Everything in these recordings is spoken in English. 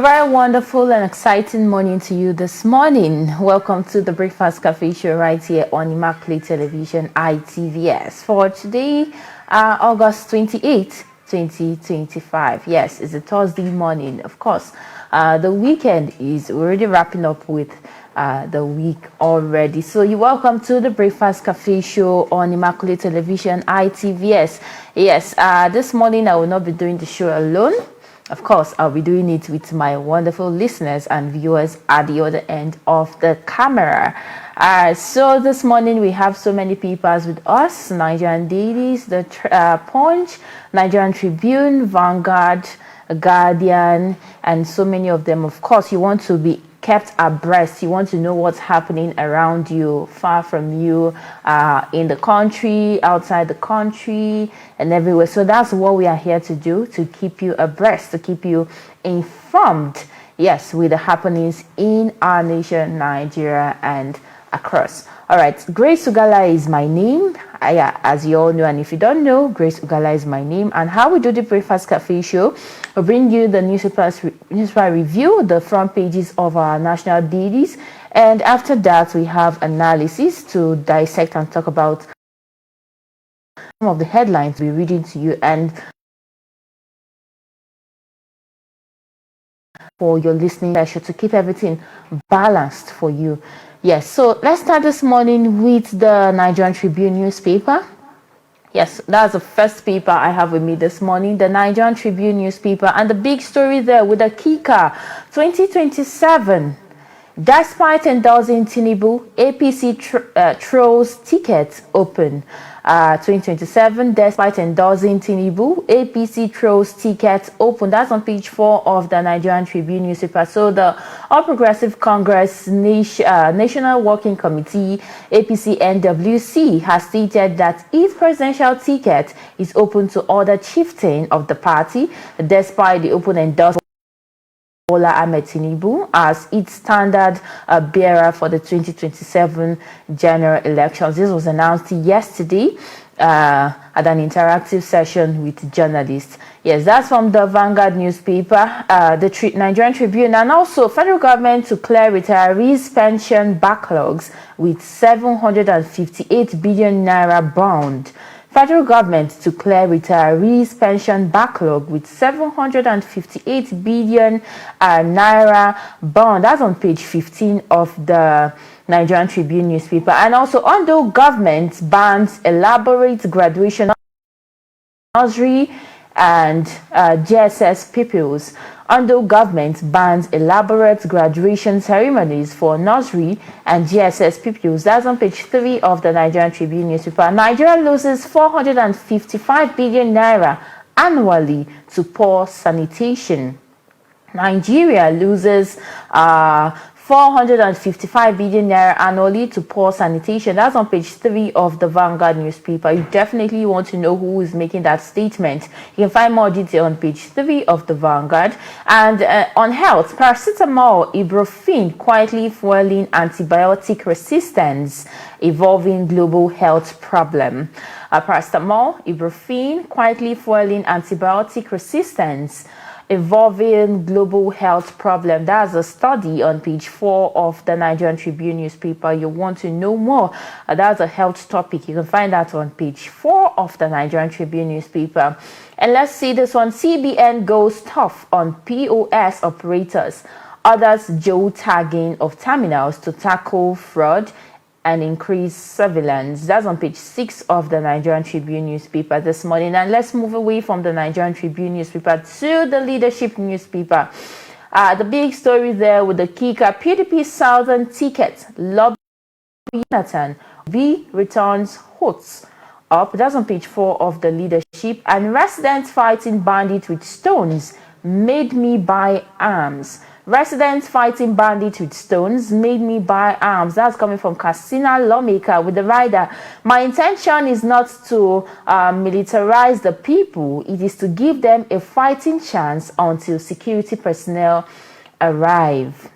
very wonderful and exciting morning to you this morning. Welcome to the Breakfast Cafe show right here on Immaculate Television ITVS for today, August 28th, 2025. Yes, it's a Thursday morning. Of course, the weekend is already wrapping up with the week already. So you're welcome to the Breakfast Cafe show on Immaculate Television ITVS. Yes, this morning I will not be doing the show alone. Of course, I'll be doing it with my wonderful listeners and viewers at the other end of the camera. So this morning we have so many papers with us: Nigerian Dailies, the Punch, Nigerian Tribune, Vanguard, Guardian, and so many of them. Of course, you want to be kept abreast. You want to know what's happening around you, far from you, in the country, outside the country, and everywhere. So that's what we are here to do, to keep you abreast, to keep you informed, yes, with the happenings in our nation, Nigeria, and across. All right, Grace Ugala is my name. As you all know, and if you don't know, Grace Ugala is my name. And how we do the Breakfast Cafe show, we bring you the newspaper review, the front pages of our national dailies, and after that we have analysis to dissect and talk about some of the headlines we're reading to you, and for your listening pleasure, to keep everything balanced for you. Yes, so let's start this morning with the Nigerian Tribune newspaper. Yes, that's the first paper I have with me this morning, the Nigerian Tribune newspaper, and the big story there with the kicker, 2027. Despite endorsing Tinubu, APC throws tickets open. 2027, despite endorsing Tinubu, APC throws tickets open. That's on page 4 of the Nigerian Tribune newspaper. So the All Progressive Congress National Working Committee, APC NWC, has stated that its presidential ticket is open to other chieftains of the party, despite the open endorsement Bola Ahmed Tinubu as its standard bearer for the 2027 general elections. This was announced yesterday at an interactive session with journalists. Yes, that's from the Vanguard newspaper, the Nigerian Tribune, and also federal government to clear retirees' pension backlogs with 758 billion naira bond. Federal government to clear retirees' pension backlog with 758 billion naira bond. That's on page 15 of the Nigerian Tribune newspaper. And also, although government bans elaborate graduation nursery and JSS pupils, although government bans elaborate graduation ceremonies for nursery and GSS pupils. That's on page 3 of the Nigerian Tribune newspaper. Nigeria loses 455 billion naira annually to poor sanitation. Nigeria loses 455 billion naira annually to poor sanitation. That's on page 3 of the Vanguard newspaper. You definitely want to know who is making that statement. You can find more detail on page 3 of the Vanguard. And on health, paracetamol, ibuprofen quietly fueling antibiotic resistance, evolving global health problem. Paracetamol, ibuprofen quietly fueling antibiotic resistance, evolving global health problem. That's a study on page 4 of the Nigerian Tribune newspaper. You want to know more, that's a health topic. You can find that on page 4 of the Nigerian Tribune newspaper. And let's see this one. CBN goes tough on POS operators. Others geotagging of terminals to tackle fraud and increase surveillance. That's on page 6 of the Nigerian Tribune newspaper this morning. And let's move away from the Nigerian Tribune newspaper to the Leadership newspaper. The big story there with the kicker: PDP Southern ticket lobby Jonathan B returns hoots up. That's on page 4 of the Leadership. And residents fighting bandit with stones made me buy arms. Residents fighting bandits with stones made me buy arms. That's coming from Katsina lawmaker with the rider. My intention is not to militarize the people. It is to give them a fighting chance until security personnel arrive.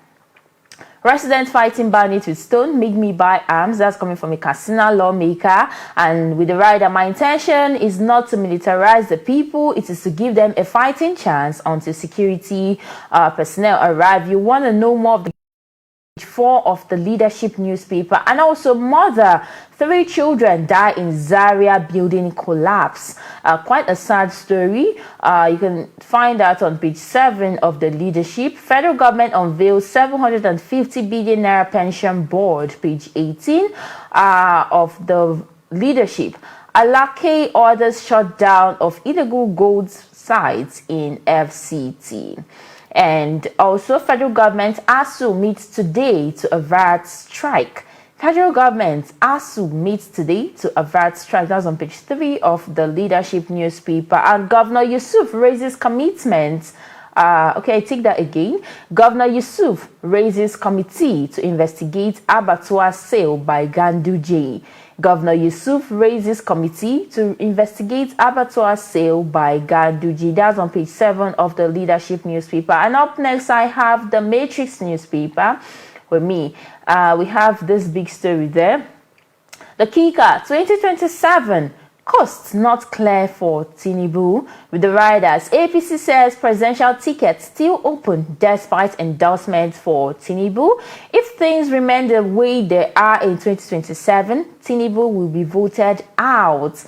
Residents fighting bandits with stone, make me buy arms. That's coming from a Katsina lawmaker. And with the rider, my intention is not to militarize the people. It is to give them a fighting chance until security personnel arrive. You want to know more of the 4 of the Leadership newspaper. And also, mother, 3 children die in Zaria building collapse. Quite a sad story. You can find that on page 7 of the Leadership. Federal government unveils 750 billion naira pension board, page 18 of the Leadership. Alake orders shutdown of illegal gold sites in FCT. And also, federal government ASU meets today to avert strike. Federal government ASU meets today to avert strike. That's on page 3 of the Leadership newspaper. And Governor Yusuf raises commitment. Okay, I take that again. Governor Yusuf raises committee to investigate abattoir sale by Ganduje. Governor Yusuf raises committee to investigate abattoir sale by Ganduje. That's on page 7 of the Leadership newspaper. And up next, I have the Matrix newspaper with me. We have this big story there. The kicker, 2027. Costs not clear for Tinubu. With the riders, APC says presidential tickets still open despite endorsement for Tinubu. If things remain the way they are in 2027, Tinubu will be voted out.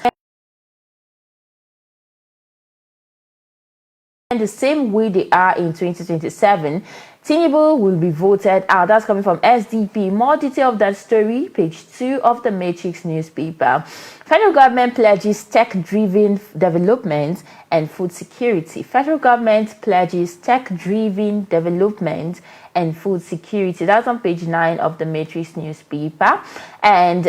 And the same way they are in 2027, Tinubu will be voted out. That's coming from SDP. More detail of that story, page 2 of the Matrix newspaper. Federal government pledges tech-driven development and food security. Federal government pledges tech-driven development and food security. That's on page 9 of the Matrix newspaper. And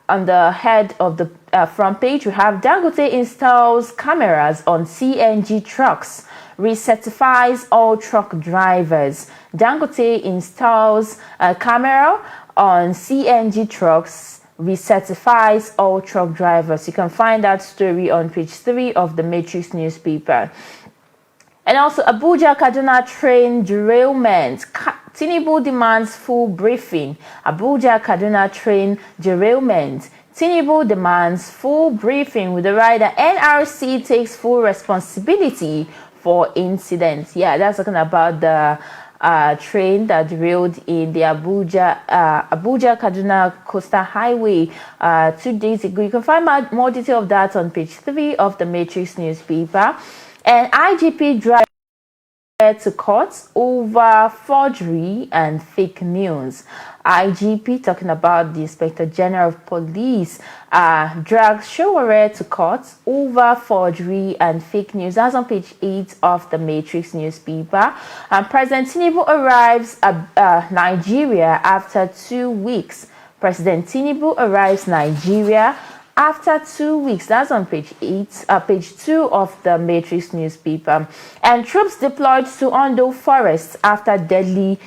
on the head of the front page, we have Dangote installs cameras on CNG trucks, recertifies all truck drivers. Dangote installs a camera on CNG trucks, recertifies all truck drivers. You can find that story on page 3 of the Matrix newspaper. And also, Abuja Kaduna train derailment. Tinubu demands full briefing. Abuja Kaduna train derailment. Tinubu demands full briefing. With the rider, NRC takes full responsibility for incidents. Yeah, that's talking about the train that derailed in the Abuja Kaduna Coastal Highway 2 days ago. You can find more detail of that on page 3 of the Matrix newspaper. And IGP drive to court over forgery and fake news. IGP, talking about the Inspector General of Police, drags Showore to court over forgery and fake news. That's on page 8 of the Matrix newspaper. And President Tinubu arrives Nigeria after 2 weeks. President Tinubu arrives Nigeria after 2 weeks. That's on page 2 of the Matrix newspaper. And troops deployed to Ondo Forest after deadly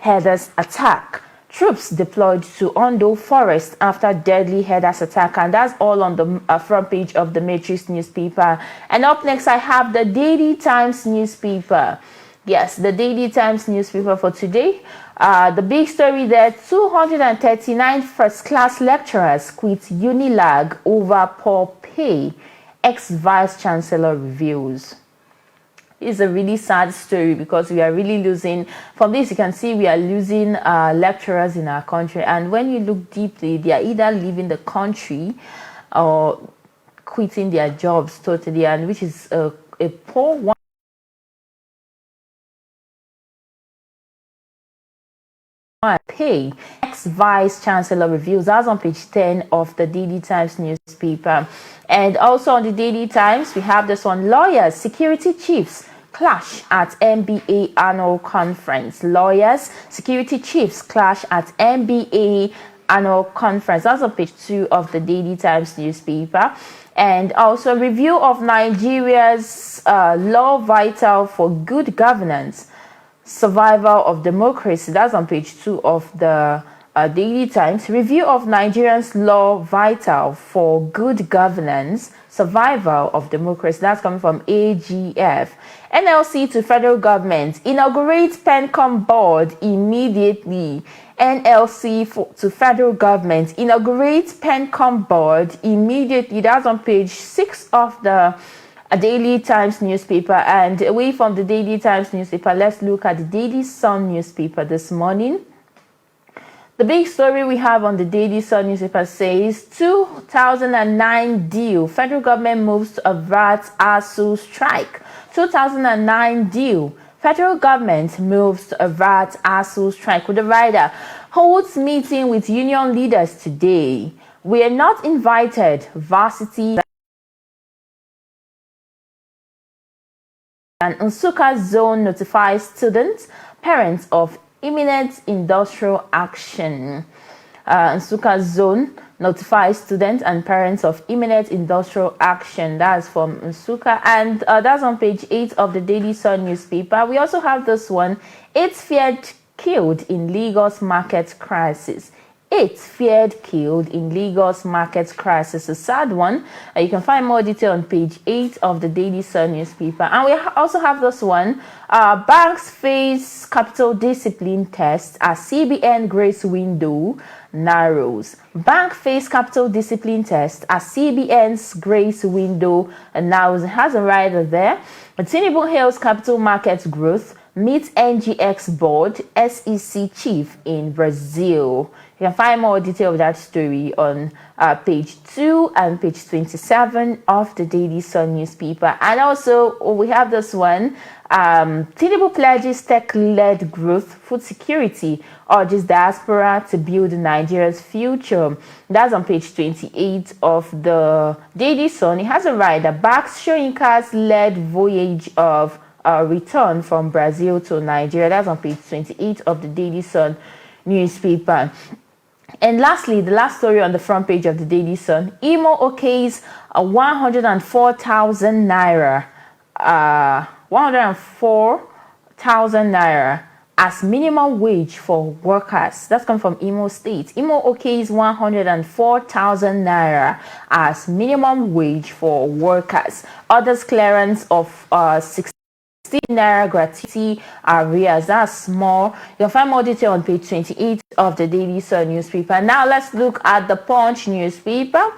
herders attack. Troops deployed to Ondo Forest after deadly herders attack. And that's all on the front page of the Matrix newspaper. And up next, I have the Daily Times newspaper. Yes, the Daily Times newspaper for today. The big story there, 239 first-class lecturers quit Unilag over poor pay. Ex-Vice-Chancellor reveals. It's a really sad story because we are really losing, from this you can see we are losing lecturers in our country. And when you look deeply, they are either leaving the country or quitting their jobs totally, and which is a poor one. Pay. Ex-Vice-Chancellor reveals. That's on page 10 of the Daily Times newspaper. And also on the Daily Times, we have this one. Lawyers, security chiefs clash at NBA annual conference. Lawyers, security chiefs clash at NBA annual conference. That's on page 2 of the Daily Times newspaper. And also review of Nigeria's law vital for good governance. Survival of democracy. That's on page 2 of the Daily Times, review of Nigerians' law vital for good governance, survival of democracy. That's coming from AGF. NLC to federal government, inaugurate PENCOM board immediately. NLC to federal government, inaugurate PENCOM board immediately. That's on page 6 of the Daily Times newspaper. And away from the Daily Times newspaper, let's look at the Daily Sun newspaper this morning. The big story we have on the Daily Sun newspaper says 2009 deal. Federal government moves to avert ASU strike. 2009 deal. Federal government moves to avert ASU strike. With the rider holds meeting with union leaders today. We are not invited. Varsity and Nsukka zone notifies students, parents of imminent industrial action. Nsukka zone notifies students and parents of imminent industrial action. That's from Nsukka, and that's on page 8 of the Daily Sun newspaper. We also have this one: 8 feared killed in Lagos market crisis. 8 feared killed in Lagos market crisis. A sad one. You can find more detail on page 8 of the Daily Sun newspaper. And we also have this one: banks face capital discipline test as CBN grace window narrows. Bank face capital discipline test as CBN's grace window narrows. It has a rider there. Tinubu hails capital market growth. Meet NGX board, SEC chief in Brazil. You can find more detail of that story on page 2 and page 27 of the Daily Sun newspaper. And also, we have this one: Tinubu pledges tech-led growth, food security, urges diaspora to build Nigeria's future. That's on page 28 of the Daily Sun. It has a rider: backs Soyinka's led voyage of return from Brazil to Nigeria. That's on page 28 of the Daily Sun newspaper. And lastly, the last story on the front page of the Daily Sun: Imo okays 104,000 naira, 104,000 naira as minimum wage for workers. That's come from Imo State. Imo okays 104,000 naira as minimum wage for workers. Others clearance of 16 naira gratuity arrears. That's small. You can find more detail on page 28 of the Daily Sun newspaper. Now let's look at the Punch newspaper,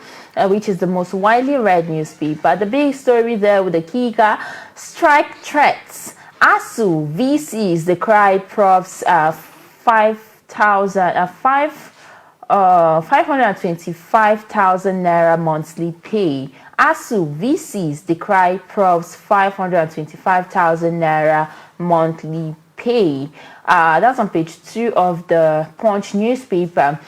which is the most widely read newspaper. The big story there with the kicker: strike threats. ASU VCs decry profs 525,000 naira monthly pay. ASU VCs decry profs 525,000 naira monthly pay. That's on page 2 of the Punch newspaper.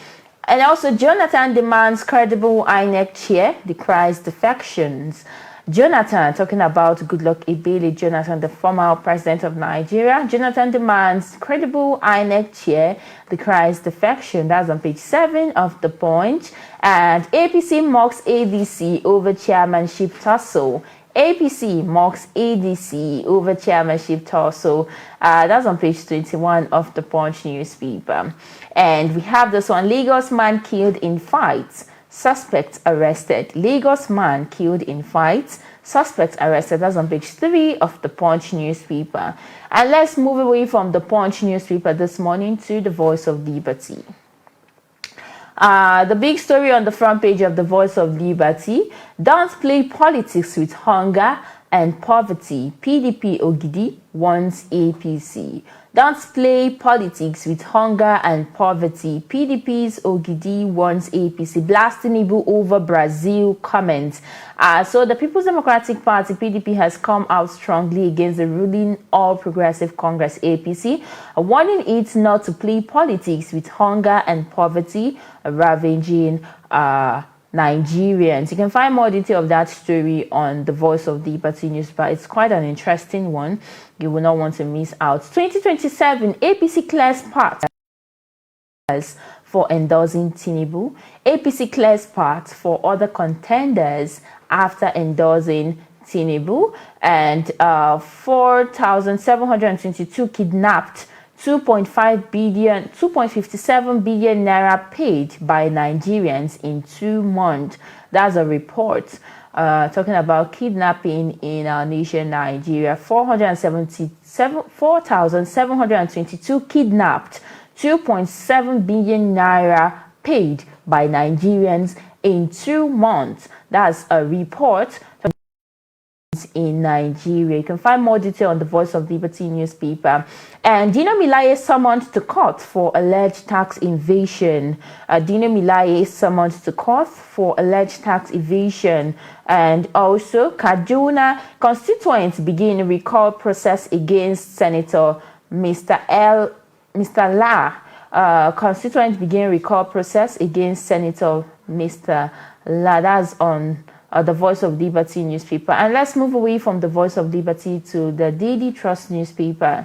And also, Jonathan demands credible INEC chair, decries defections. Jonathan, talking about Goodluck Ebele Jonathan, the former president of Nigeria. Jonathan demands credible INEC chair, decries defection. That's on page 7 of the Punch. And APC mocks ADC over chairmanship tussle. APC mocks ADC over chairmanship tussle. That's on page 21 of the Punch newspaper. And we have this one: Lagos man killed in fights. Suspects arrested. Lagos man killed in fights. Suspects arrested. That's on page 3 of the Punch newspaper. And let's move away from the Punch newspaper this morning to the Voice of Liberty. The big story on the front page of the Voice of Liberty: don't play politics with hunger and poverty. PDP Ogidi wants APC. Don't play politics with hunger and poverty. PDP's Ogidi wants APC. Blasting Tinubu over Brazil comments. So the People's Democratic Party, PDP, has come out strongly against the ruling All Progressive Congress, APC, warning it not to play politics with hunger and poverty ravaging Nigerians. You can find more detail of that story on the Voice of Liberty newspaper. It's quite an interesting one. You will not want to miss out. 2027, APC clears path for endorsing Tinubu. APC clears path for other contenders after endorsing Tinubu. And 4,722 kidnapped 2.57 billion naira paid by Nigerians in 2 months. That's a report talking about kidnapping in our nation, Nigeria. 4,722 kidnapped, 2.7 billion naira paid by Nigerians in 2 months. That's a report in Nigeria. You can find more detail on the Voice of Liberty newspaper. And Dino Melaye summoned to court for alleged tax evasion. Dino Melaye summoned to court for alleged tax evasion. And also, Kaduna constituents begin recall process against Senator Mr. La. Constituents begin recall process against Senator Mr. La. That's on the Voice of Liberty newspaper. And let's move away from the Voice of Liberty to the Daily Trust newspaper.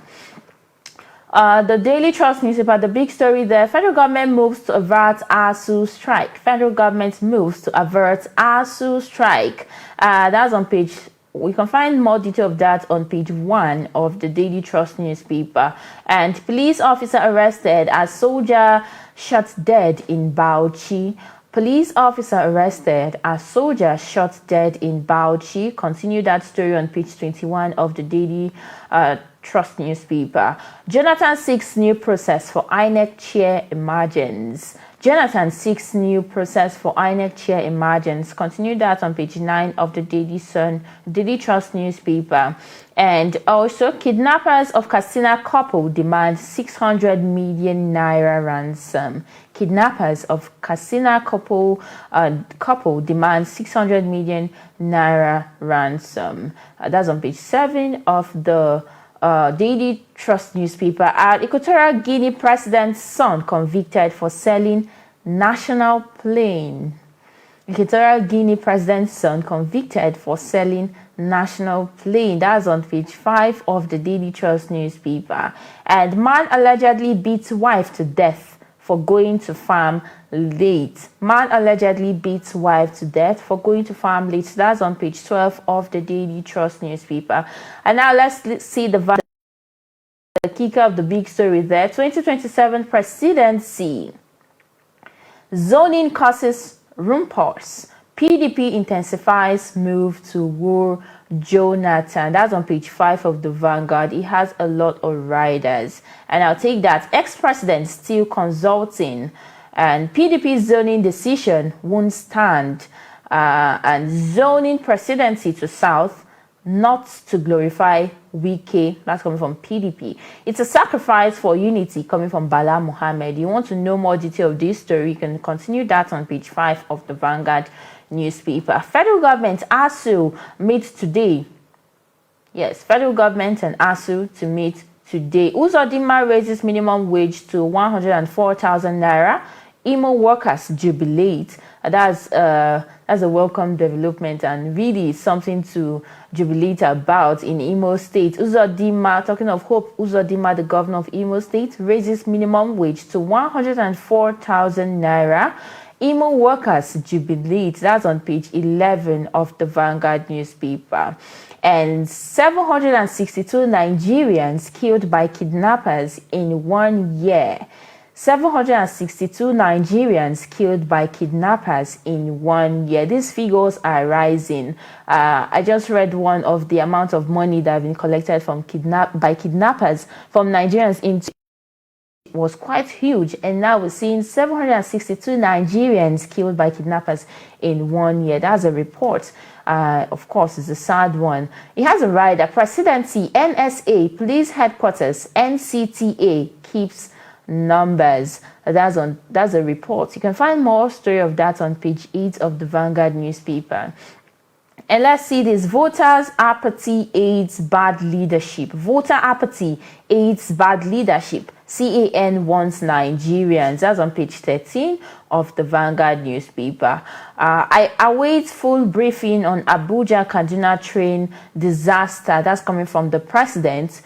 The Daily Trust newspaper, the big story there: federal government moves to avert ASU strike. Federal government moves to avert ASU strike. That's on page. We can find more detail of that on page 1 of the Daily Trust newspaper. And police officer arrested as soldier shot dead in Bauchi. Police officer arrested as soldier shot dead in Bauchi. Continue that story on page 21 of the Daily Trust newspaper. Jonathan seeks new process for INEC chair emergence. Jonathan seeks new process for INEC chair emergence. Continue that on page 9 of the Daily Trust newspaper. And also, kidnappers of Katsina couple demand 600 million naira ransom. Kidnappers of Katsina couple demand 600 million naira ransom. That's on page 7 of the Daily Trust newspaper. Equatorial Guinea president's son convicted for selling national plane. Equatorial Guinea president's son convicted for selling national plane. That's on page 5 of the Daily Trust newspaper. And man allegedly beats wife to death for going to farm late. Man allegedly beats wife to death for going to farm late. That's on page 12 of the Daily Trust newspaper. And now let's see the kicker of the big story there. 2027 presidency. Zoning causes rumpus. PDP intensifies move to woo Jonathan. That's on page 5 of the Vanguard. It has a lot of riders. And I'll take that. Ex-president still consulting. And PDP zoning decision won't stand. And zoning presidency to South, not to glorify Wike. That's coming from PDP. It's a sacrifice for unity, coming from Bala Muhammad. You want to know more detail of this story, you can continue that on page 5 of the Vanguard newspaper. Federal government ASU meet today. Yes, federal government and ASU to meet today. Uzodinma raises minimum wage to 104,000 naira. Imo workers jubilate. That's a welcome development and really something to jubilate about in Imo State. Uzodinma, talking of hope, Uzodinma, the governor of Imo State, raises minimum wage to 104,000 naira. Imo workers jubilate. That's on page 11 of the Vanguard newspaper. And 762 Nigerians killed by kidnappers in 1 year. 762 Nigerians killed by kidnappers in 1 year. These figures are rising. I just read one of the amount of money that have been collected from kidnappers from Nigerians into was quite huge, and now we're seeing 762 Nigerians killed by kidnappers in 1 year. That's a report. Of course, it's a sad one. It has a rider: presidency, NSA, police headquarters, NCTA keeps numbers. That's a report. You can find more story of that on page 8 of the Vanguard newspaper. And let's see this. Voters' apathy aids bad leadership. Voter apathy aids bad leadership. CAN wants Nigerians. That's on page 13 of the Vanguard newspaper. I await full briefing on Abuja Kaduna train disaster. That's coming from the President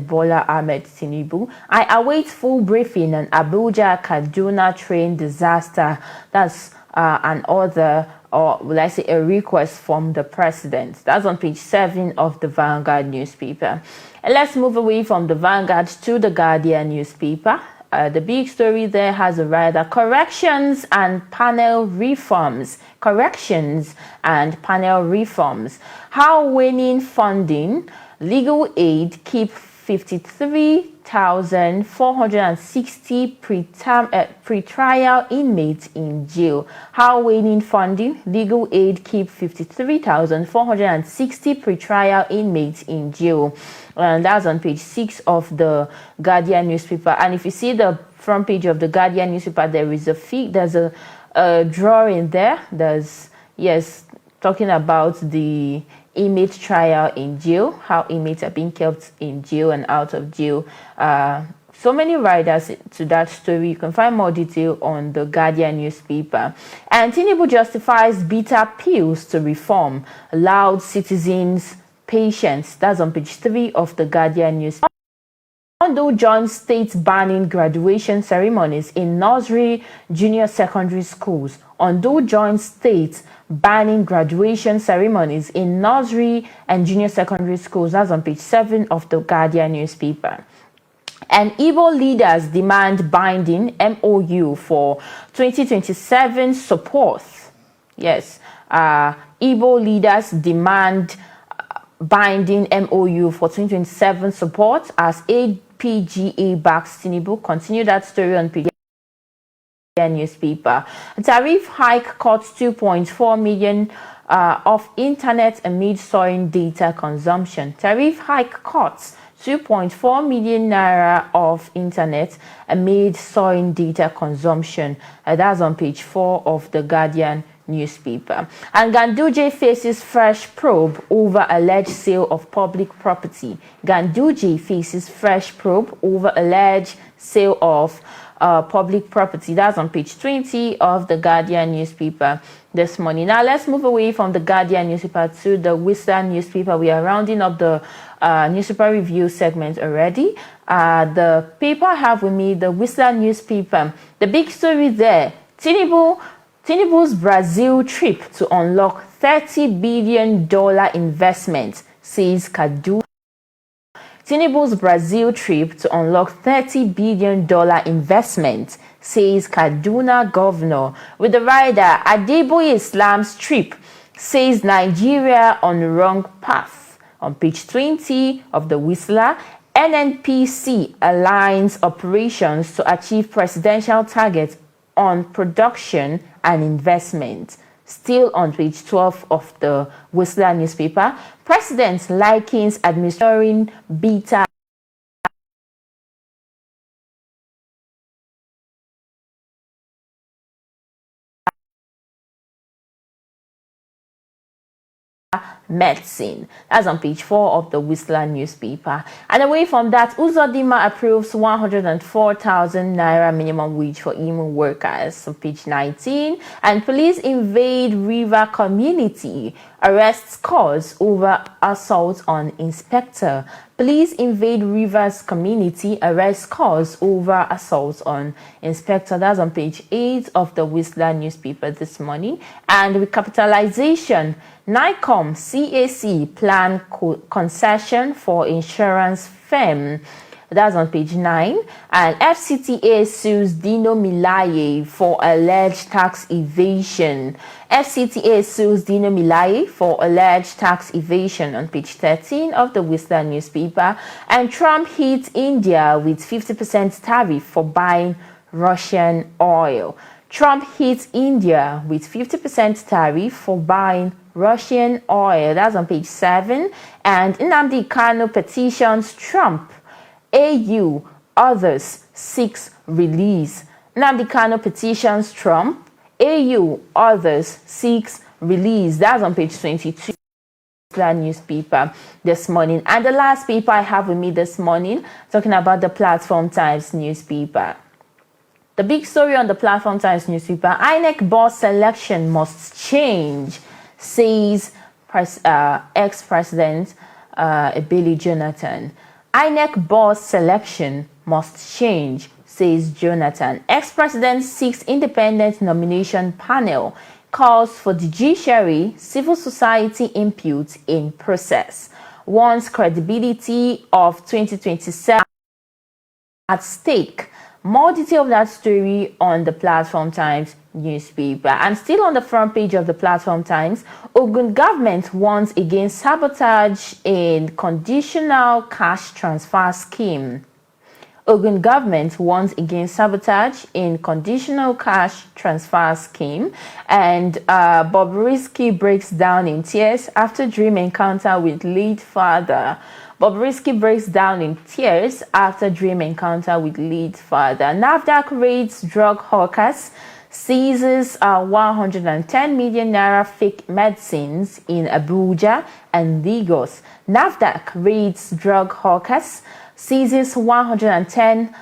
Bola Ahmed Tinubu. I await full briefing on Abuja Kaduna train disaster. That's an order, or will I say a request from the president. That's on page 7 of the Vanguard newspaper. And let's move away from the Vanguard to the Guardian newspaper. The big story there has a rider: corrections and panel reforms. Corrections and panel reforms. How waning funding, legal aid keep 53,460 pre-trial inmates in jail. How waning funding, legal aid keep 53,460 pre-trial inmates in jail. And that's on page 6 of the Guardian newspaper. And if you see the front page of the Guardian newspaper, there is there's a drawing there. There's, yes, talking about the inmate trial in jail, how inmates are being kept in jail and out of jail. So many riders to that story. You can find more detail on the Guardian newspaper. And Tinubu justifies bitter pills to reform, loud citizens' patience. That's on page 3 of the Guardian newspaper. Ondo joins states banning graduation ceremonies in nursery, junior secondary schools. Ondo joins states banning graduation ceremonies in nursery and junior secondary schools. That's on page 7 of the Guardian newspaper. And Igbo leaders demand binding MOU for 2027 support. Yes, Igbo leaders demand binding MOU for 2027 support as APGA backs Tinubu. Continue that story on page newspaper. Tariff hike cuts 2.4 million of internet amid soaring data consumption. Tariff hike cuts 2.4 million naira of internet amid soaring data consumption. That's on page 4 of the Guardian newspaper. And Ganduje faces fresh probe over alleged sale of public property. Ganduje faces fresh probe over alleged sale of public property. That's on page 20 of the Guardian newspaper this morning. Now let's move away from the Guardian newspaper to the Whistler newspaper. We are rounding up the newspaper review segment already. The paper I have with me, the Whistler newspaper. The big story there: Tinubu's Brazil trip to unlock $30 billion investment, says Kaduna. Tinubu's Brazil trip to unlock $30 billion investment, says Kaduna governor. With the rider, Adeboye Islam's trip, says Nigeria on the wrong path. On page 20 of the Whistler, NNPC aligns operations to achieve presidential targets on production and investment. Still on page 12 of the Whistler newspaper, President likens administering beta medicine. That's on page 4 of the Whistler newspaper. And away from that, Uzodinma approves 104,000 naira minimum wage for Imo workers on page 19. And police invade river community, arrests cause over assault on inspector. Police invade Rivers community, arrest cause over assault on inspector. That's on page 8 of the Whistler newspaper this morning. And recapitalization, NICOM CAC plan concession for insurance firm. That's on page 9. And FCTA sues Dino Milaye for alleged tax evasion. FCTA sues Dino Milaye for alleged tax evasion on page 13 of the Whistler newspaper. And Trump hits India with 50% tariff for buying Russian oil. Trump hits India with 50% tariff for buying Russian oil. That's on page 7. And Nnamdi Kanu petitions Trump, AU, others seeks release. Nnamdi Kanu petitions Trump, AU, others seeks release. That's on page 22 newspaper this morning. And the last paper I have with me this morning, talking about the Platform Times newspaper. The big story on the Platform Times newspaper: INEC board selection must change, says ex-president Ebele Jonathan. INEC board selection must change, says Jonathan. Ex-president seeks independent nomination panel, calls for judiciary, civil society input in process, warns credibility of 2027 at stake. More detail of that story on the Platform Times newspaper. And still on the front page of the Platform Times, Ogun government warns against sabotage in conditional cash transfer scheme. Ogun government warns against sabotage in conditional cash transfer scheme. And Bobrisky breaks down in tears after dream encounter with late father. Bobrisky breaks down in tears after dream encounter with late father. NAFDAC raids drug hawkers, seizes 110 million naira fake medicines in Abuja and Lagos. NAFDAC raids drug hawkers, seizes 110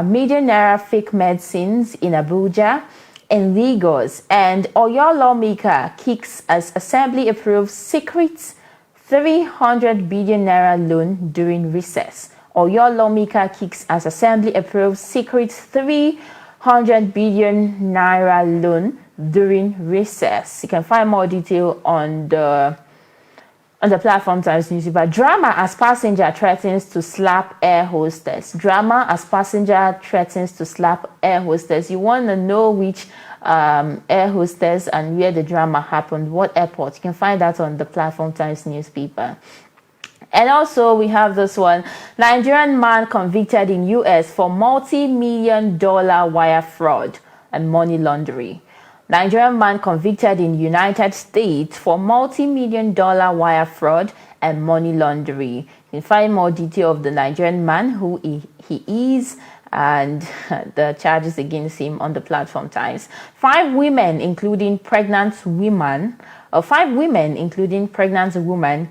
million naira fake medicines in Abuja and Lagos. And Oyo lawmaker kicks as assembly approves secret 300 billion naira loan during recess. Oyo lawmaker kicks as assembly approves secret 300 billion naira loan during recess. You can find more detail on the Platform Times newspaper. Drama as passenger threatens to slap air hostess. Drama as passenger threatens to slap air hostess. You want to know which air hostess and where the drama happened, what airport? You can find that on the Platform Times newspaper. And also we have this one. Nigerian man convicted in US for multi-million-dollar wire fraud and money laundering. Nigerian man convicted in United States for multi-million-dollar wire fraud and money laundering. You can find more detail of the Nigerian man, who he is, and the charges against him on the Platform Times. Five women, including pregnant women,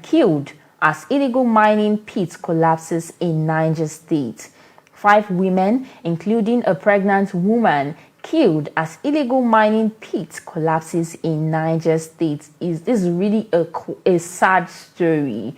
killed as illegal mining pit collapses in Niger State. 5 women, including a pregnant woman, killed as illegal mining pit collapses in Niger State. This is really a sad story.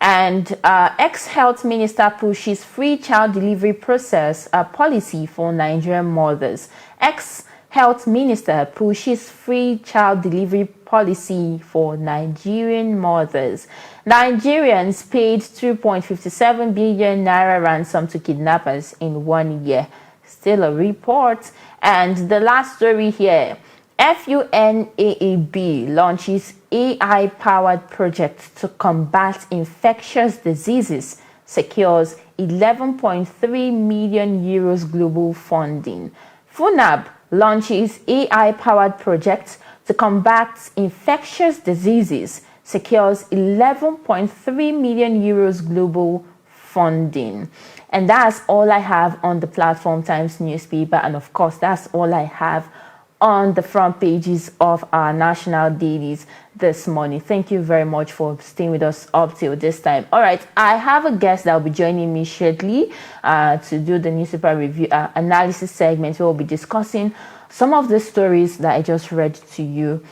And ex-health minister pushes free child delivery process policy for Nigerian mothers. Ex-health minister pushes free child delivery policy for Nigerian mothers. Nigerians paid 2.57 billion naira ransom to kidnappers in 1 year. Still a report. And the last story here. FUNAAB launches AI-powered project to combat infectious diseases, secures 11.3 million euros global funding. FUNAB launches AI-powered project to combat infectious diseases, secures 11.3 million euros global funding. And that's all I have on the Platform Times newspaper. And of course, that's all I have on the front pages of our national dailies this morning. Thank you very much for staying with us up till this time. All right, I have a guest that will be joining me shortly to do the newspaper review analysis segment, where we'll be discussing some of the stories that I just read to you.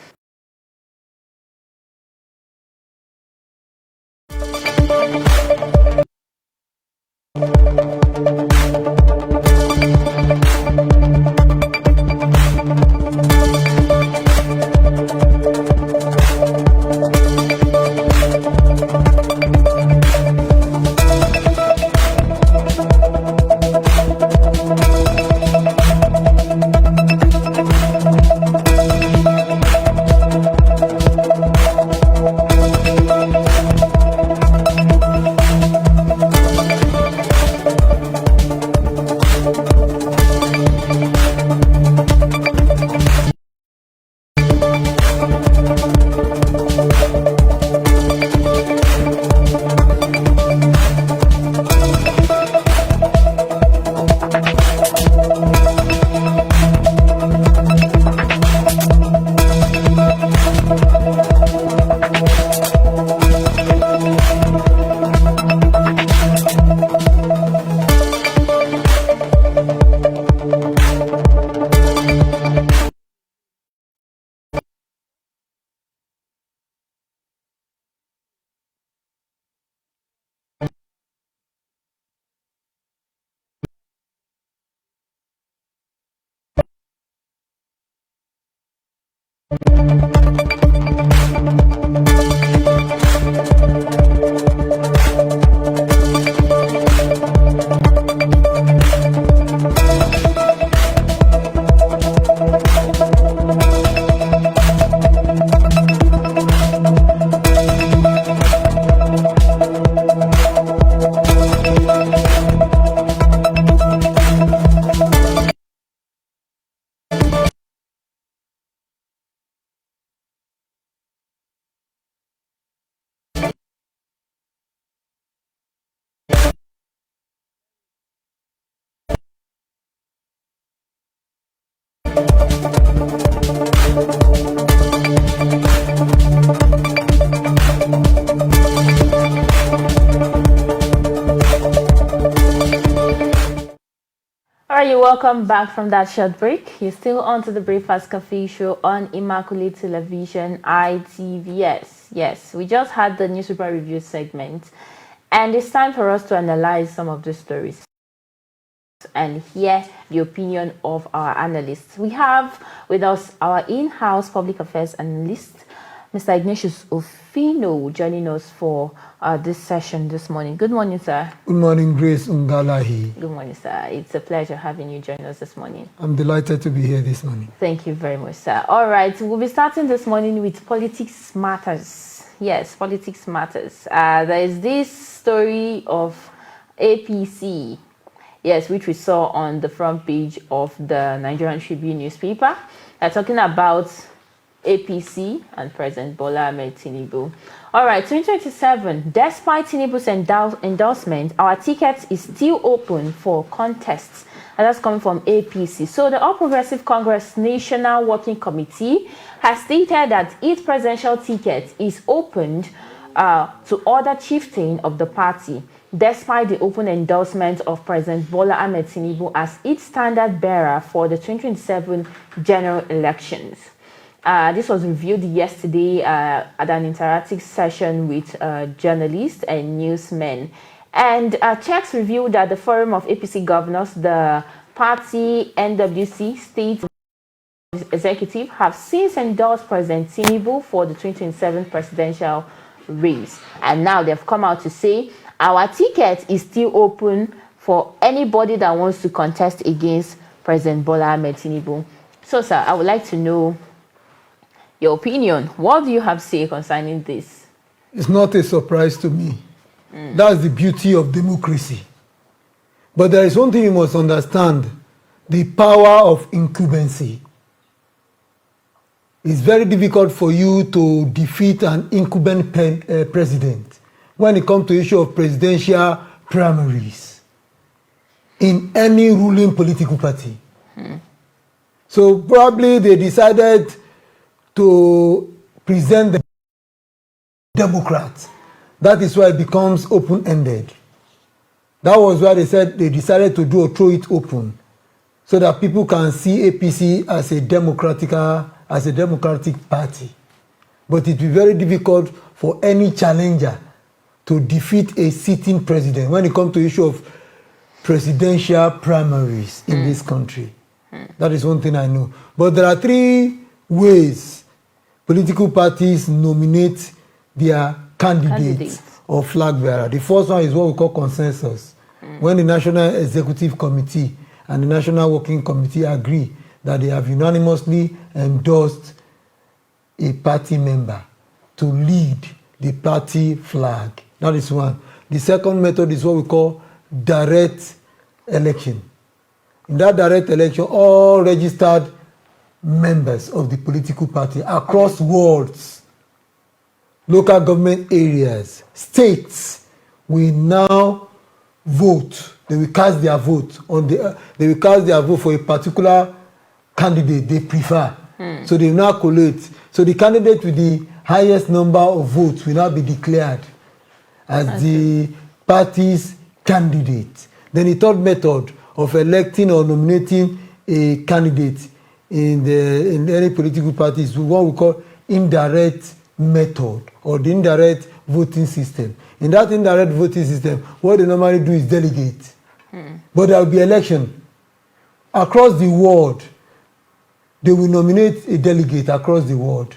All right, you're welcome back from that short break. You're still on to the Breakfast Cafe show on Immaculate Television, ITVS. Yes, we just had the newspaper review segment, and it's time for us to analyze some of the stories and hear the opinion of our analysts. We have with us our in-house public affairs analyst, Mr. Ignatius Ofino, joining us for this session this morning. Good morning, sir. Good morning, Grace Ungalahi. Good morning, sir. It's a pleasure having you join us this morning. I'm delighted to be here this morning. Thank you very much, sir. All right, we'll be starting this morning with Politics Matters. Yes, Politics Matters. There is this story of APC, yes, which we saw on the front page of the Nigerian Tribune newspaper. They're talking about APC and President Bola Ahmed Tinubu. All right, 2027, despite Tinubu's endorsement, our ticket is still open for contests. And that's coming from APC. So the All Progressive Congress National Working Committee has stated that its presidential ticket is opened to other chieftain of the party, despite the open endorsement of President Bola Ahmed Tinubu as its standard bearer for the 2027 general elections. This was reviewed yesterday at an interactive session with journalists and newsmen. And checks revealed that the Forum of APC Governors, the party NWC State Executive, have since endorsed President Tinubu for the 2027 presidential race. And now they've come out to say our ticket is still open for anybody that wants to contest against President Bola Ahmed Tinubu. So, sir, I would like to know your opinion. What do you have to say concerning this? It's not a surprise to me. That's the beauty of democracy. But there is one thing you must understand: the power of incumbency. It's very difficult for you to defeat an incumbent president when it comes to the issue of presidential primaries in any ruling political party. So probably they decided to present the Democrats. That is why it becomes open-ended. That was why they said they decided to throw it open, so that people can see APC as a democratic party. But it will be very difficult for any challenger to defeat a sitting president when it comes to the issue of presidential primaries in this country. That is one thing I know. But there are three ways political parties nominate their candidates or flag bearer. The first one is what we call consensus. When the National Executive Committee and the National Working Committee agree that they have unanimously endorsed a party member to lead the party flag. That is one. The second method is what we call direct election. In that direct election, all registered members of the political party across wards, local government areas, states will now vote. They will cast their vote they will cast their vote for a particular candidate they prefer. So they will now collate. So the candidate with the highest number of votes will now be declared as the party's candidate. Then the third method of electing or nominating a candidate in any political party is what we call indirect method or the indirect voting system. In that indirect voting system, what they normally do is delegate. But there will be election. Across the world, they will nominate a delegate across the world.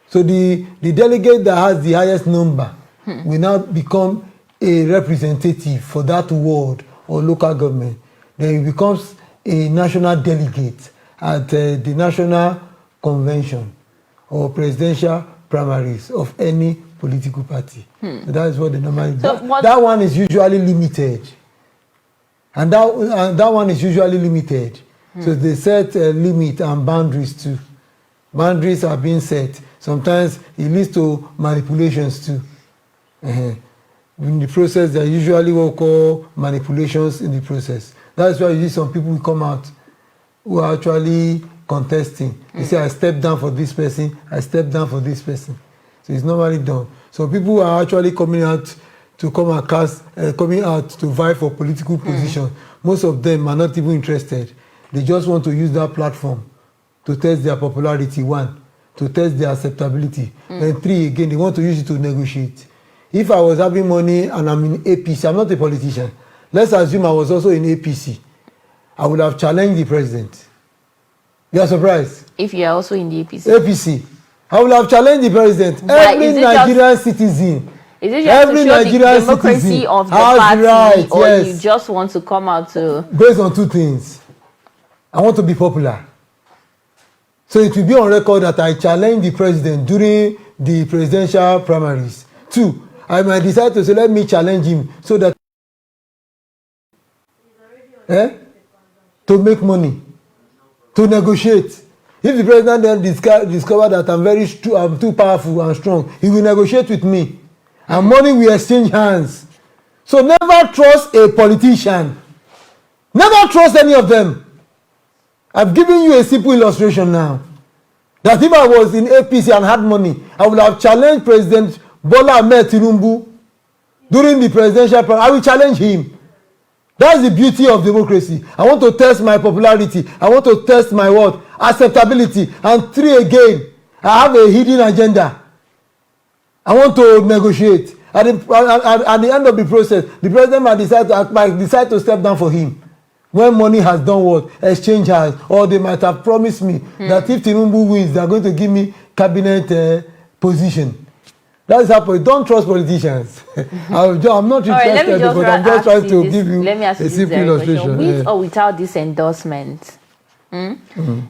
So the delegate that has the highest number will now become a representative for that ward or local government. Then he becomes a national delegate at the national convention or presidential primaries of any political party. So that is what they normally do. So that one is usually limited. And that one is usually limited. So they set a limit and boundaries too. Boundaries are being set. Sometimes it leads to manipulations too. In the process, there are usually what we call manipulations in the process. That's why you see some people will come out who are actually contesting. They say, I step down for this person, I step down for this person. So it's normally done. So people are actually coming out to come and cast, coming out to vie for political position. Most of them are not even interested. They just want to use that platform to test their popularity, one, to test their acceptability. And three, again, they want to use it to negotiate. If I was having money and I'm in APC, I'm not a politician. Let's assume I was also in APC. I would have challenged the president. You are surprised? If you are also in the APC. APC. I would have challenged the president. Why? Every Nigerian citizen. Is it just Every to show Nigerian the democracy citizen of the has party, right, or yes. you just want to come out to... Based on two things. I want to be popular. So it will be on record that I challenged the president during the presidential primaries. Two, I might decide to say, let me challenge him so that to make money, to negotiate. If the president then discover that I'm too powerful and strong, he will negotiate with me. And money will exchange hands. So never trust a politician. Never trust any of them. I've given you a simple illustration now. That if I was in APC and had money, I would have challenged President Bola Ahmed Tinubu during the presidential primary. I will challenge him. That's the beauty of democracy. I want to test my popularity. I want to test my what? Acceptability. And three, again, I have a hidden agenda. I want to negotiate. At the end of the process, the president might decide to step down for him. When money has done what? Exchange has. Or they might have promised me that if Tinubu wins, they are going to give me cabinet position. That is how don't trust politicians. I'm not interested, but I'm just trying to give you a simple illustration. With or without this endorsement, do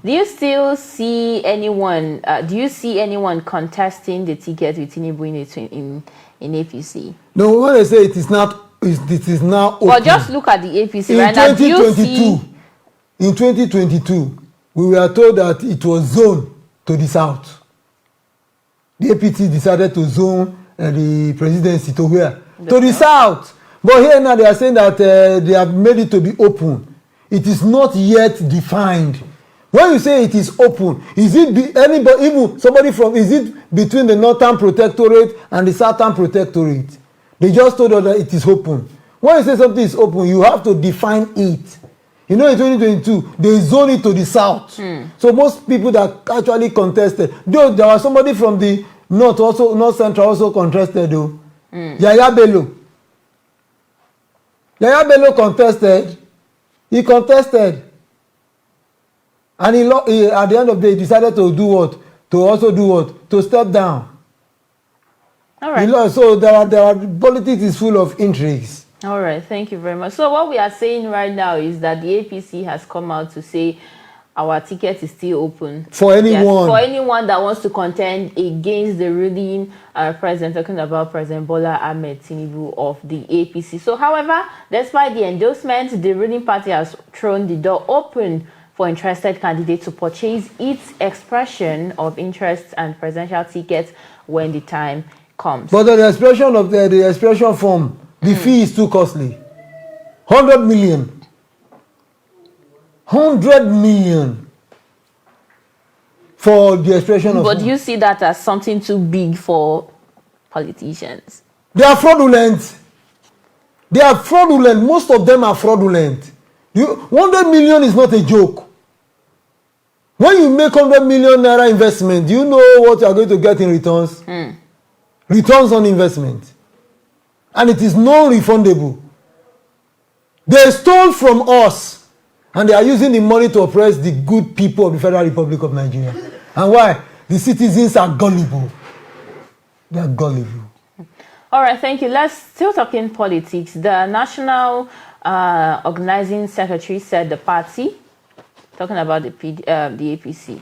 you still see anyone? Do you see anyone contesting the ticket with Tinubu in APC? No, when I say it is not, it is now open. Well, just look at the APC in right now. 2022, in 2022, we were told that it was zoned to the south. The APT decided to zone the presidency to where? To the south. But here now they are saying that they have made it to be open. It is not yet defined. When you say it is open, is it anybody, even somebody from, is it between the Northern Protectorate and the Southern Protectorate? They just told us that it is open. When you say something is open, you have to define it. You know, in 2022, they zoned it to the south. So most people that actually contested, though there was somebody from the north, also North Central, also contested though. Yaya Bello. Yaya Bello contested. He contested. And he at the end of the day, he decided to do what? To also do what? To step down. All right. So there are politics is full of intrigues. All right, thank you very much. So what we are saying right now is that the APC has come out to say our ticket is still open. For anyone. Yes, for anyone that wants to contend against the ruling president, talking about President Bola Ahmed Tinubu of the APC. So, however, despite the endorsement, the ruling party has thrown the door open for interested candidates to purchase its expression of interest and presidential tickets when the time comes. But the expression of the expression form, the fee is too costly. 100 million. 100 million for the expression of. But do you see that as something too big for politicians? They are fraudulent. They are fraudulent. Most of them are fraudulent. 100 million is not a joke. When you make 100 million naira investment, do you know what you are going to get in returns? Returns on investment. And it is non-refundable. They stole from us, and they are using the money to oppress the good people of the Federal Republic of Nigeria. And why? The citizens are gullible. They are gullible. All right, thank you. Let's still talk in politics. The National Organizing Secretary said the party, talking about the APC,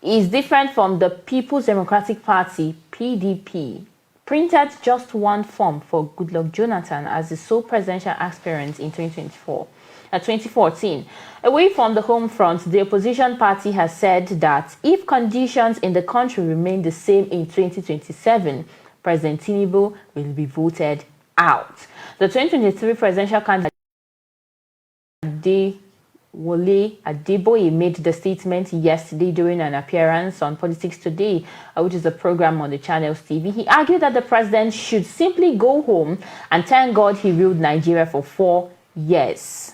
is different from the People's Democratic Party, PDP, printed just one form for Goodluck Jonathan as the sole presidential aspirant in 2014. Away from the home front, the opposition party has said that if conditions in the country remain the same in 2027, President Tinubu will be voted out. The 2023 presidential candidate Wole Adeboye made the statement yesterday during an appearance on Politics Today, which is a program on the Channels TV. He argued that the president should simply go home and thank God he ruled Nigeria for 4 years.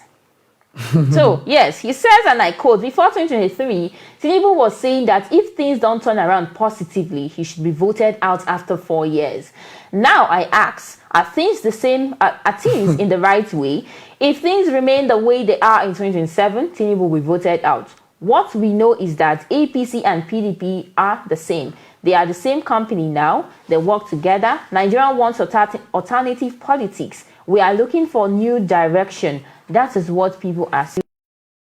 So, yes, he says, and I quote, before 2023, Tinubu was saying that if things don't turn around positively, he should be voted out after 4 years. Now I ask, are things the same? Are things in the right way? If things remain the way they are in 2027, Tinubu will be voted out. What we know is that APC and PDP are the same. They are the same company now. They work together. Nigeria wants alternative politics. We are looking for new direction. That is what people are saying.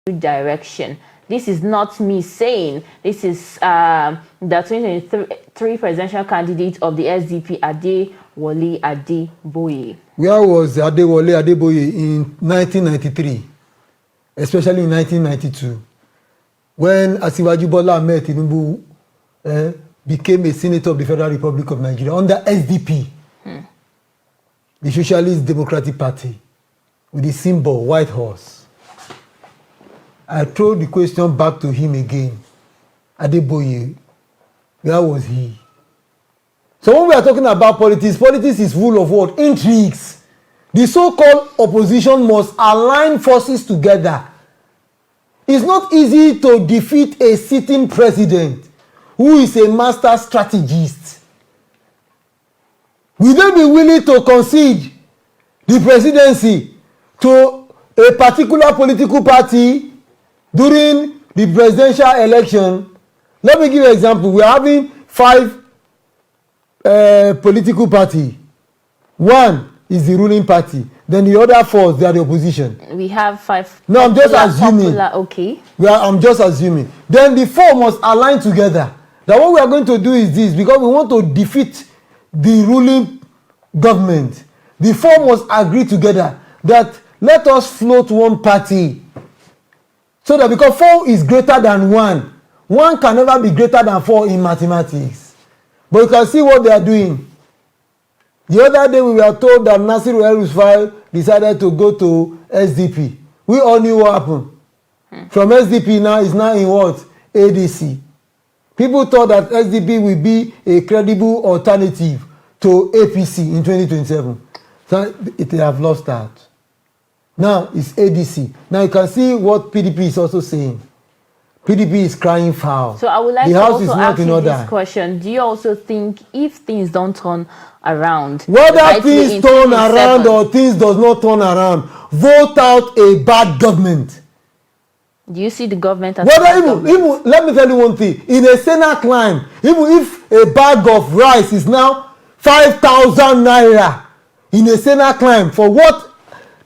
New direction. This is not me saying. This is the 2023 presidential candidate of the SDP, Adewole Adeboye. Where was Adewole Adeboye in 1993, especially in 1992, when Asiwaju Bola Ahmed Tinubu became a senator of the Federal Republic of Nigeria under SDP, the Socialist Democratic Party, with the symbol white horse? I throw the question back to him again. Adeboye, where was he? So when we are talking about politics, politics is full of what? Intrigues. The so-called opposition must align forces together. It's not easy to defeat a sitting president who is a master strategist. Will they be willing to concede the presidency to a particular political party during the presidential election? Let me give you an example. We are having 5 political party. One is the ruling party. Then the other 4, they are the opposition. We have 5. No, I'm just assuming. Okay. I'm just assuming. Then the 4 must align together. That what we are going to do is this, because we want to defeat the ruling government. The 4 must agree together that let us float one party. So that because 4 is greater than 1, 1 can never be greater than 4 in mathematics. But you can see what they are doing. The other day we were told that Nasiru El-Rufai decided to go to SDP. We all knew what happened. From SDP now is now in what? ADC. People thought that SDP will be a credible alternative to APC in 2027. So they have lost that. Now it's ADC. Now you can see what PDP is also saying. PDP is crying foul. So I would like to also ask you this question. Do you also think if things don't turn around, whether things turn around or things does not turn around, vote out a bad government? Do you see the government as even let me tell you one thing. In a Senate climb, even if a bag of rice is now 5,000 naira in a Senate climb for what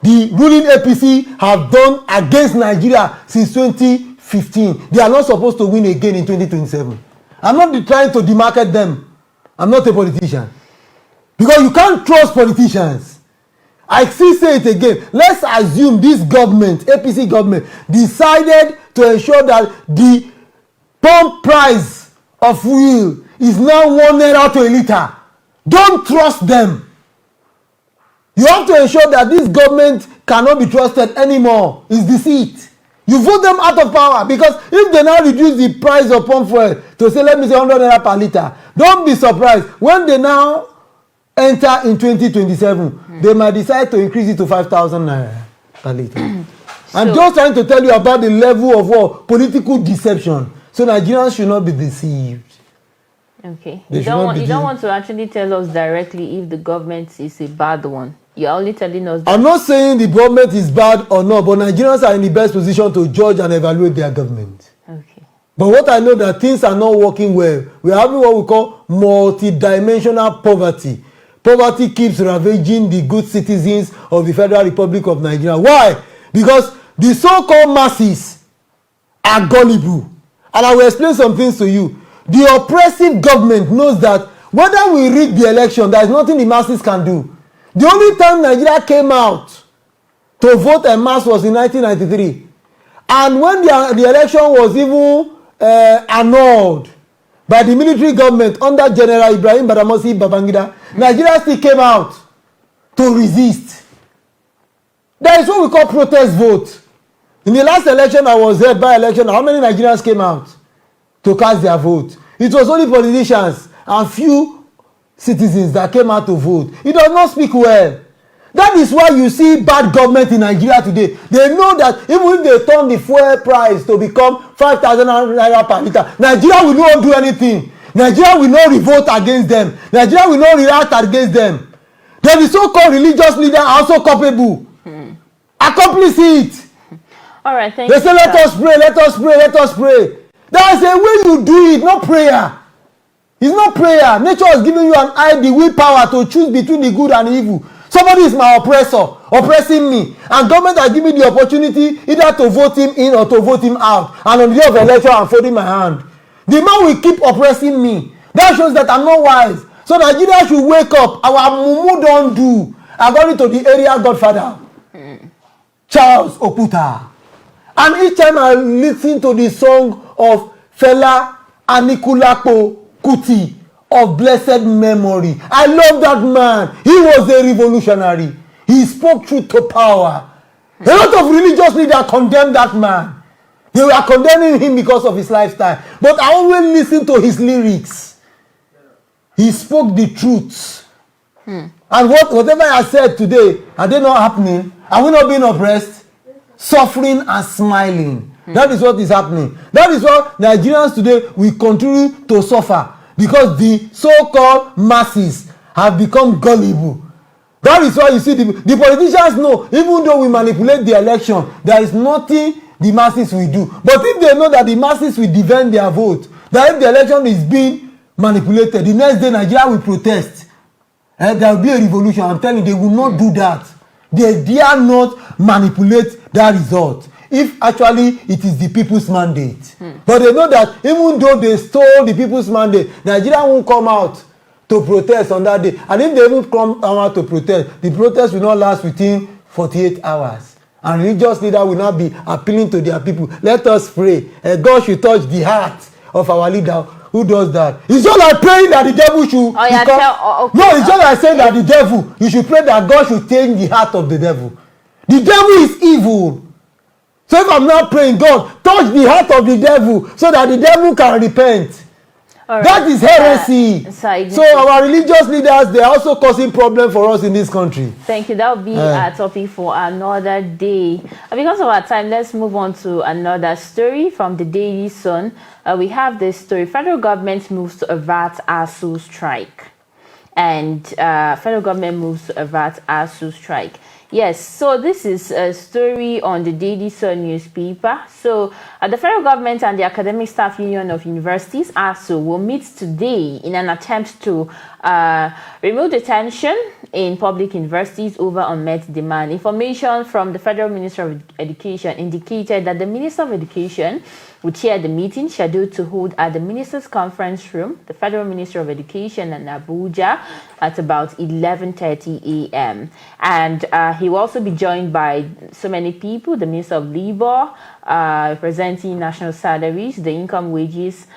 the ruling APC have done against Nigeria since 2015, they are not supposed to win again in 2027. I'm not trying to demarket them. I'm not a politician. Because you can't trust politicians. I still say it again. Let's assume this government, APC government, decided to ensure that the pump price of fuel is now 1 naira to a liter. Don't trust them. You have to ensure that this government cannot be trusted anymore. It's deceit. You vote them out of power, because if they now reduce the price of pump fuel to say, let me say 100 naira per liter, don't be surprised when they now enter in 2027, they might decide to increase it to 5,000 naira per liter. I'm just trying to tell you about the level of what? Political deception. So Nigerians should not be deceived. Okay. You don't want to actually tell us directly if the government is a bad one. You're only telling us that. I'm not saying the government is bad or not, but Nigerians are in the best position to judge and evaluate their government. Okay. But what I know that things are not working well. We are having what we call multidimensional poverty. Poverty keeps ravaging the good citizens of the Federal Republic of Nigeria. Why? Because the so-called masses are gullible. And I will explain some things to you. The oppressive government knows that whether we rig the election, there is nothing the masses can do. The only time Nigeria came out to vote en masse was in 1993. And when the election was even annulled by the military government under General Ibrahim Badamasi Babangida, Nigeria still came out to resist. That is what we call protest vote. In the last election I was there, by election, how many Nigerians came out to cast their vote? It was only politicians and few citizens that came out to vote. It does not speak well. That is why you see bad government in Nigeria today. They know that even if they turn the fuel price to become 5,000 naira per litre, Nigeria will not do anything. Nigeria will not revolt against them. Nigeria will not react against them. Then the so-called religious leaders are also culpable. Accomplish it. All right, thank you. They say, let us pray, let us pray, let us pray. That's the way you do it, not prayer. It's not prayer. Nature has given you an ID, willpower to choose between the good and evil. Somebody is my oppressor, oppressing me, and government has given me the opportunity either to vote him in or to vote him out. And on the day of election, I'm folding my hand. The man will keep oppressing me. That shows that I'm not wise. So Nigeria should wake up. Our mumu don't do. According to the area godfather, Charles Okuta. And each time I listen to the song of Fela Anikulapo Kuti of blessed memory, I love that man. He was a revolutionary. He spoke truth to power. A lot of religious leaders condemned that man. They were condemning him because of his lifestyle. But I always listen to his lyrics. He spoke the truth. And whatever I said today, are they not happening? Are we not being oppressed? Suffering and smiling. That is what is happening. That is why Nigerians today will continue to suffer. Because the so-called masses have become gullible. That is why you see the politicians know, even though we manipulate the election, there is nothing the masses will do. But if they know that the masses will defend their vote, that if the election is being manipulated, the next day Nigeria will protest. And there will be a revolution. I'm telling you, they will not do that. They dare not manipulate that result. If actually it is the people's mandate. But they know that even though they stole the people's mandate, Nigeria won't come out to protest on that day. And if they won't come out to protest, the protest will not last within 48 hours. And religious leaders will not be appealing to their people. Let us pray. God should touch the heart of our leader. Who does that? It's just like praying that the devil should become... No, it's just like saying that the devil, you should pray that God should change the heart of the devil. The devil is evil. So if I'm not praying, God, touch the heart of the devil so that the devil can repent. Right. That is heresy. So our religious leaders, they are also causing problems for us in this country. Thank you. That will be our topic for another day. Because of our time, let's move on to another story from the Daily Sun. We have this story. Federal government moves to avert ASU strike. And federal government moves to avert ASU strike. Yes, so this is a story on the Daily Sun newspaper. So the federal government and the Academic Staff Union of Universities, ASU, will meet today in an attempt to remove the tension in public universities over unmet demand. Information from the Federal Minister of Education indicated that the Minister of Education would chair the meeting scheduled to hold at the Ministers' Conference Room, the Federal Minister of Education in Abuja, at about 11:30 a.m. And he will also be joined by so many people, the Minister of Labor, representing national salaries, the income wages.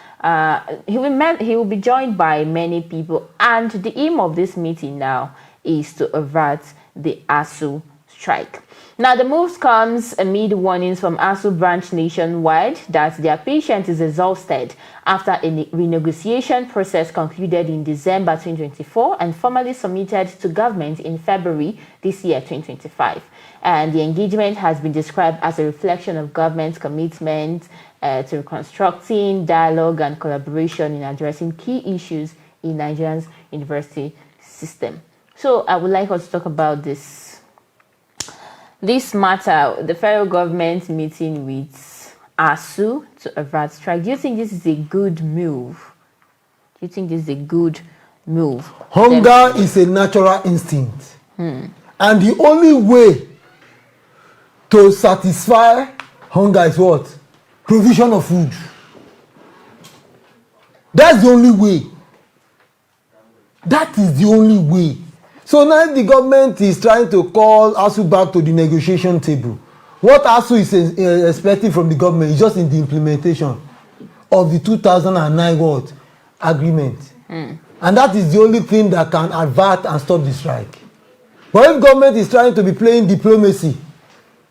He will be joined by many people. And the aim of this meeting now is to avert the ASU strike. Now, the move comes amid warnings from ASU branch nationwide that their patient is exhausted after a renegotiation process concluded in December 2024 and formally submitted to government in February this year, 2025. And the engagement has been described as a reflection of government's commitment to reconstructing dialogue and collaboration in addressing key issues in Nigeria's university system. So I would like us to talk about this matter, the federal government meeting with ASU to avert strike. Do you think this is a good move? Do you think this is a good move? Hunger is a natural instinct. And the only way to satisfy hunger is what? Provision of food. That's the only way. That is the only way. So now the government is trying to call ASU back to the negotiation table. What ASU is expecting from the government is just in the implementation of the 2009 agreement. And that is the only thing that can avert and stop the strike. But if government is trying to be playing diplomacy,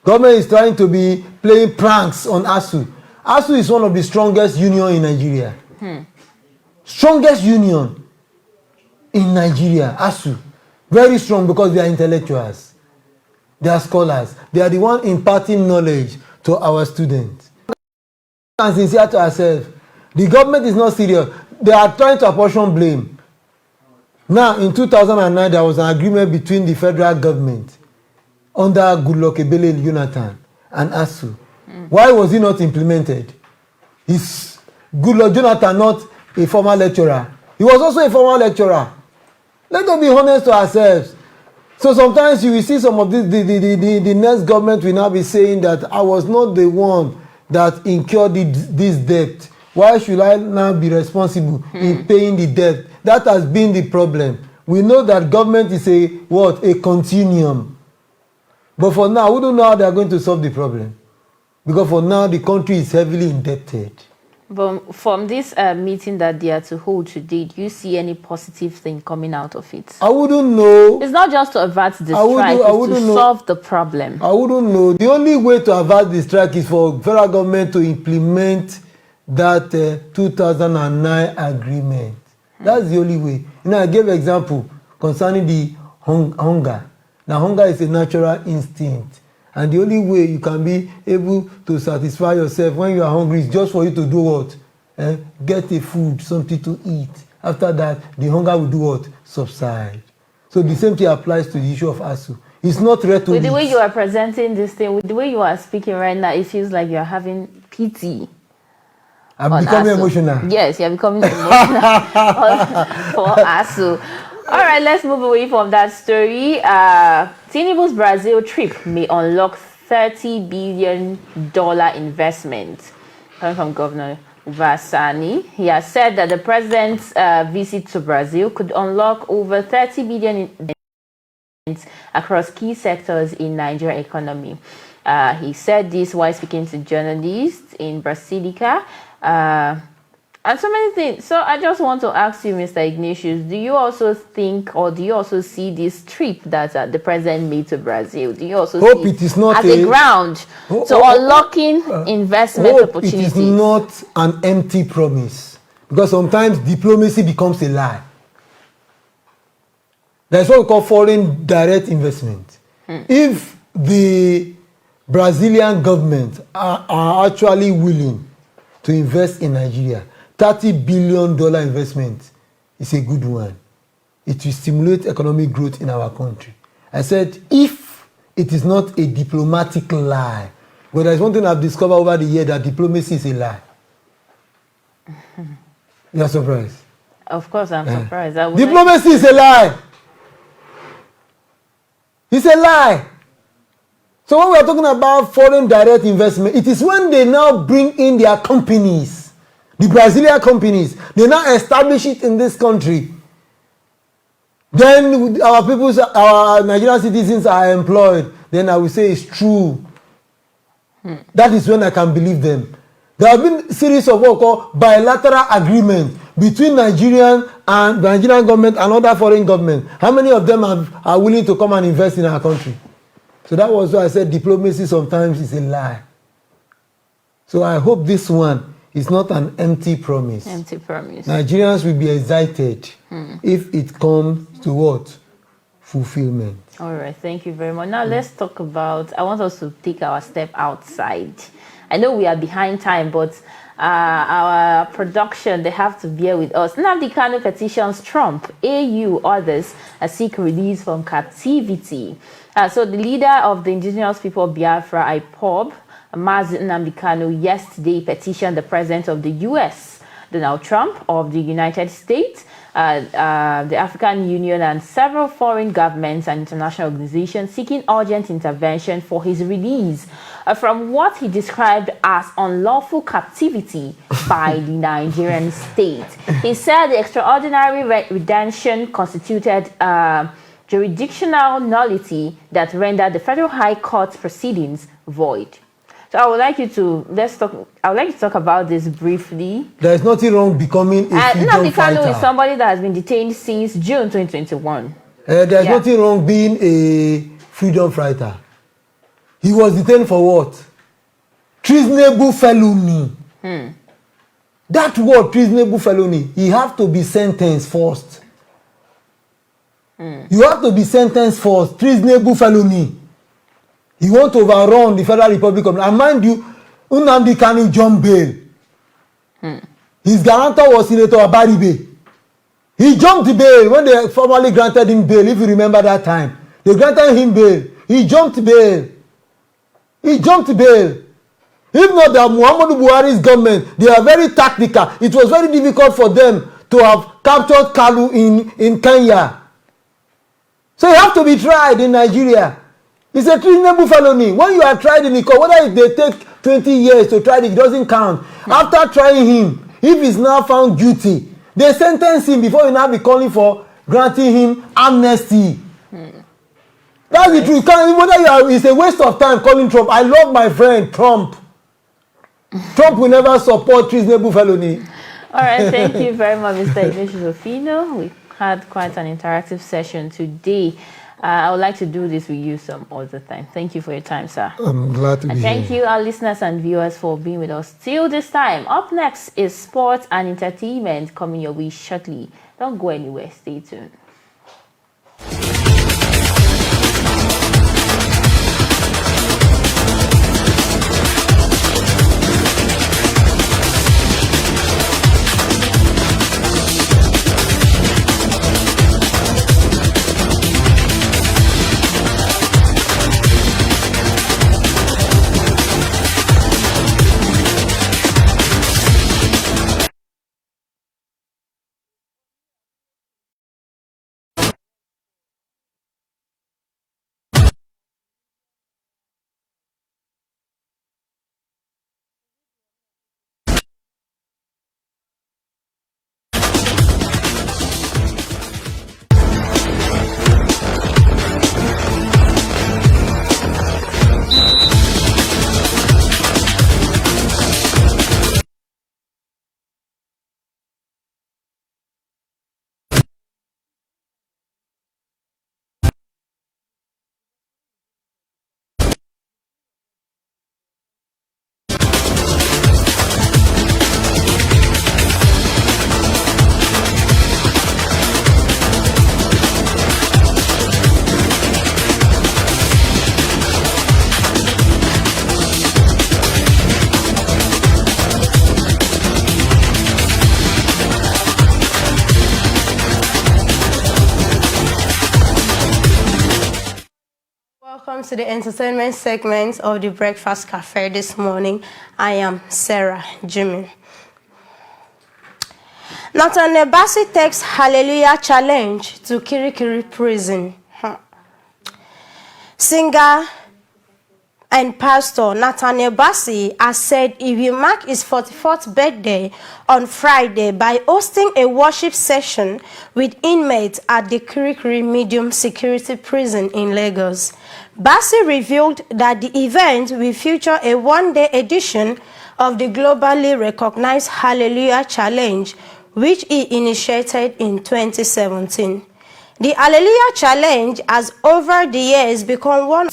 Government is trying to be playing pranks on ASU. ASU is one of the strongest union in Nigeria. Strongest union in Nigeria, ASU. Very strong because they are intellectuals. They are scholars. They are the one imparting knowledge to our students. And sincere to ourselves, the government is not serious. They are trying to apportion blame. Now, in 2009, there was an agreement between the federal government under Goodluck Ebele Jonathan and ASU. Why was it not implemented? Is Goodluck Jonathan not a former lecturer? He was also a former lecturer. Let us be honest to ourselves. So sometimes you will see some of the next government will now be saying that I was not the one that incurred this debt. Why should I now be responsible in paying the debt? That has been the problem. We know that government is a continuum. But for now, we don't know how they are going to solve the problem. Because for now, the country is heavily indebted. But from this meeting that they are to hold today, do you see any positive thing coming out of it? I wouldn't know. It's not just to avert the strike, it's to solve the problem. I wouldn't know. The only way to avert the strike is for federal government to implement that 2009 agreement. That's the only way. You know, I gave an example concerning the hunger. Now, hunger is a natural instinct. And the only way you can be able to satisfy yourself when you are hungry is just for you to do what? Get a food, something to eat. After that, the hunger will do what? Subside. So the same thing applies to the issue of ASU. It's not rhetoric. With the way you are presenting this thing, with the way you are speaking right now, it feels like you are having pity. I'm becoming emotional. Yes, you're becoming emotional for ASU. All right, let's move away from that story. Tinubu's Brazil trip may unlock $30 billion investment. Coming from Governor Vasani, he has said that the president's visit to Brazil could unlock over $30 billion investments across key sectors in Nigerian economy. He said this while speaking to journalists in Brasilia. And so many things. So I just want to ask you, Mr. Ignatius, do you also think, or do you also see this trip that the president made to Brazil? Do you also see it is not as a ground to unlocking investment opportunities? It is not an empty promise, because sometimes diplomacy becomes a lie. That's what we call foreign direct investment. If the Brazilian government are actually willing to invest in Nigeria, $30 billion investment is a good one. It will stimulate economic growth in our country. I said, if it is not a diplomatic lie, but there is one thing I've discovered over the year, that diplomacy is a lie. You're surprised? Of course, I'm surprised. Diplomacy is a lie. It's a lie. So when we are talking about foreign direct investment, it is when they now bring in their companies, the Brazilian companies, they now establish it in this country. Then our Nigerian citizens are employed. Then I will say it's true. That is when I can believe them. There have been a series of what called bilateral agreements between Nigerian government and other foreign governments. How many of them are willing to come and invest in our country? So that was why I said diplomacy sometimes is a lie. So I hope this one is not an empty promise. Empty promise. Nigerians will be excited if it comes to what? Fulfillment. All right, thank you very much. Now let's talk about, I want us to take our step outside. I know we are behind time, but our production, they have to bear with us. Nnamdi Kanu petitions Trump, AU, others seek release from captivity. So the leader of the indigenous people of Biafra, IPOB, Mazi Nnamdi Kanu, yesterday petitioned the president of the U.S., Donald Trump, of the United States, the African Union, and several foreign governments and international organizations seeking urgent intervention for his release from what he described as unlawful captivity by the Nigerian state. He said the extraordinary redemption constituted jurisdictional nullity that rendered the federal high court proceedings void. So I would like you to talk about this briefly. There is nothing wrong becoming a freedom Nnamdi fighter. Kanu is somebody that has been detained since June 2021. There is nothing wrong being a freedom fighter. He was detained for what? Treasonable felony. That word, treasonable felony, he have to be sentenced first. You have to be sentenced first. Treasonable felony. He want to overrun the Federal Republic of Nigeria. And mind you, Nnamdi Kanu jumped bail. His guarantor was Senator Abaribe. He jumped the bail when they formally granted him bail, if you remember that time. They granted him bail. He jumped bail. He jumped bail. If not that Muhammadu Buhari's government, they are very tactical. It was very difficult for them to have captured Kalu in Kenya. So you have to be tried in Nigeria. It's a treasonable felony. When you are tried in the court, whether they take 20 years to try it doesn't count. After trying him, if he's now found guilty, they sentence him before you now be calling for granting him amnesty. That's the truth. It's a waste of time calling Trump. I love my friend Trump. Trump will never support treasonable felony. All right, thank you very much, Mr. Ignatius Ofino. We had quite an interactive session today. I would like to do this with you some other time. Thank you for your time, sir. I'm glad to be here. Thank you, our listeners and viewers, for being with us till this time. Up next is sports and entertainment coming your way shortly. Don't go anywhere. Stay tuned. Welcome to the entertainment segment of the Breakfast Cafe this morning. I am Sarah Jimmy. Nathaniel Bassey takes Hallelujah challenge to Kirikiri prison. Singer and pastor Nathaniel Bassey has said he will mark his 44th birthday on Friday by hosting a worship session with inmates at the Kirikiri medium security prison in Lagos. Bassey revealed that the event will feature a one-day edition of the globally recognized Hallelujah Challenge, which he initiated in 2017. The Hallelujah Challenge has over the years become one of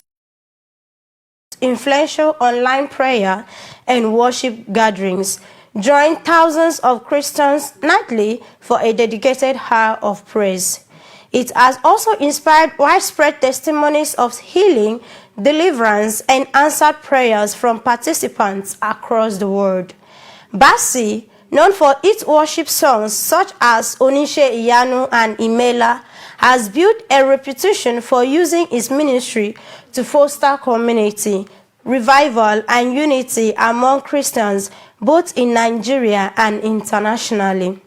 the influential online prayer and worship gatherings, drawing thousands of Christians nightly for a dedicated hour of praise. It has also inspired widespread testimonies of healing, deliverance, and answered prayers from participants across the world. Bassey, known for its worship songs such as Onishe Iyanu and Imela, has built a reputation for using his ministry to foster community, revival, and unity among Christians both in Nigeria and internationally.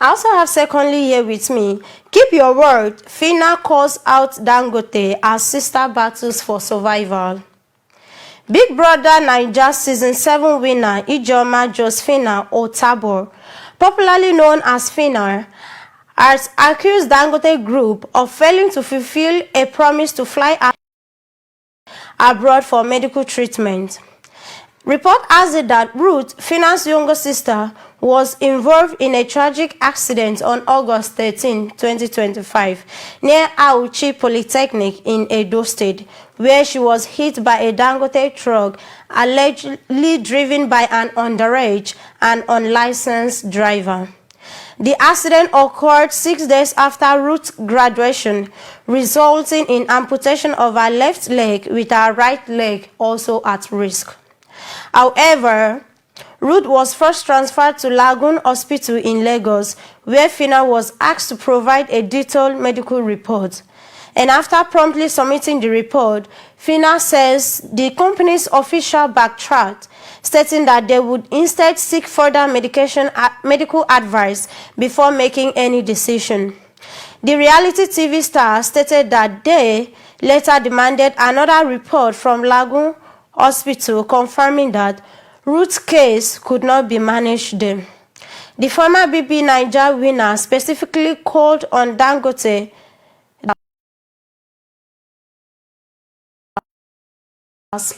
I also have secondly here with me, keep your word, FINA calls out Dangote as sister battles for survival. Big Brother Naija Season 7 winner Ijoma Josephina Otabor, popularly known as FINA, has accused Dangote Group of failing to fulfill a promise to fly abroad for medical treatment. Report has it that Ruth, FINA's younger sister, was involved in a tragic accident on August 13, 2025, near Auchi Polytechnic in Edo State, where she was hit by a Dangote truck allegedly driven by an underage and unlicensed driver. The accident occurred 6 days after Ruth's graduation, resulting in amputation of her left leg with her right leg also at risk. However, Ruth was first transferred to Lagoon Hospital in Lagos, where Fina was asked to provide a detailed medical report. And after promptly submitting the report, Fina says the company's official backtracked, stating that they would instead seek further medical advice before making any decision. The reality TV star stated that they later demanded another report from Lagoon Hospital confirming that Ruth's case could not be managed there. The former BB Niger winner specifically called on Dangote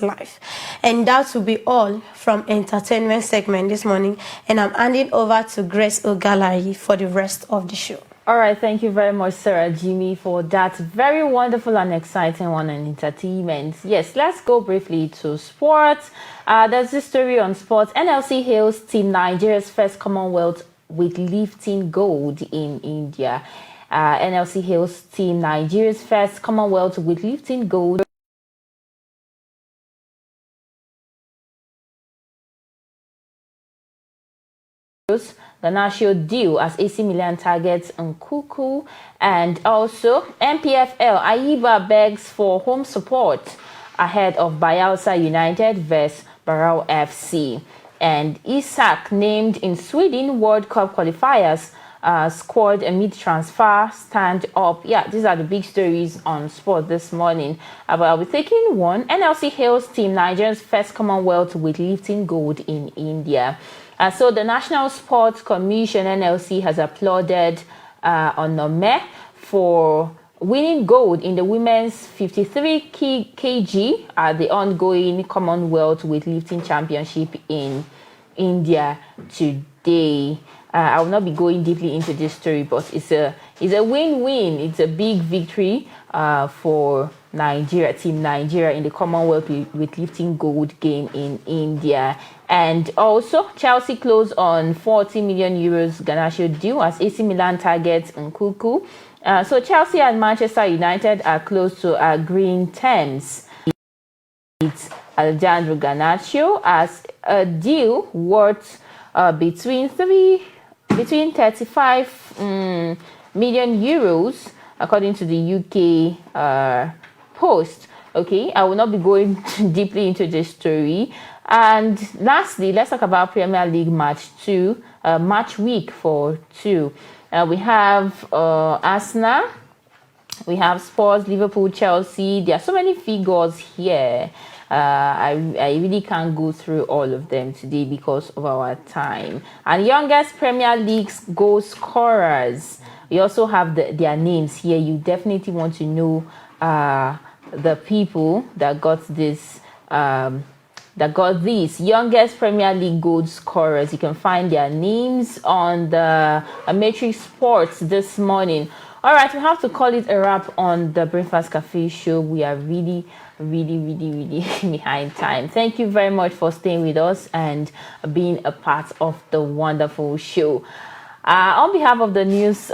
life. And that will be all from entertainment segment this morning, and I'm handing over to Grace Ogalari for the rest of the show. All right, thank you very much, Sarah Jimmy, for that very wonderful and exciting one on entertainment. Yes, let's go briefly to sports. There's this story on sports. NLC hails Team Nigeria's first Commonwealth with lifting gold in India. NLC hails Team Nigeria's first Commonwealth with lifting gold. The national deal as AC Milan targets Nkuku, and also MPFL Aiba begs for home support ahead of Bayelsa United vs Barrow FC, and Isak named in Sweden World Cup qualifiers squad amid transfer stand up. Yeah, these are the big stories on sport this morning. But I'll be taking one. NLC hails Team Nigeria's first Commonwealth with lifting gold in India. So the National Sports Commission, NLC, has applauded Onome for winning gold in the women's 53 kg at the ongoing Commonwealth weightlifting championship in India today. I will not be going deeply into this story, but it's a win-win. It's a big victory for Nigeria, Team Nigeria, in the Commonwealth weightlifting gold game in India. And also, Chelsea closed on 40 million euros Garnacho deal as AC Milan targets Nkuku. So Chelsea and Manchester United are close to agreeing terms. It's Alejandro Garnacho as a deal worth between 35 million euros, according to the UK Post. Okay, I will not be going deeply into this story. And lastly, let's talk about Premier League match week 2. We have Arsenal, we have Spurs, Liverpool, Chelsea. There are so many figures here. I really can't go through all of them today because of our time. And youngest Premier League goal scorers, we also have their names here. You definitely want to know the people that got this. That got these youngest Premier League goal scorers. You can find their names on the Matrix Sports this morning. All right, we have to call it a wrap on the Breakfast Cafe show. We are really behind time. Thank you very much for staying with us and being a part of the wonderful show. On behalf of the news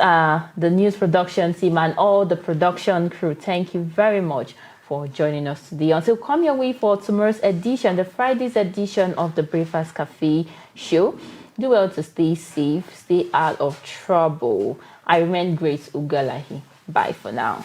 production team and all the production crew, thank you very much for joining us today. Until come your way for tomorrow's edition, the Friday's edition of the Breakfast Cafe show. Do well to stay safe, stay out of trouble. I remain Grace Ugalahi. Bye for now.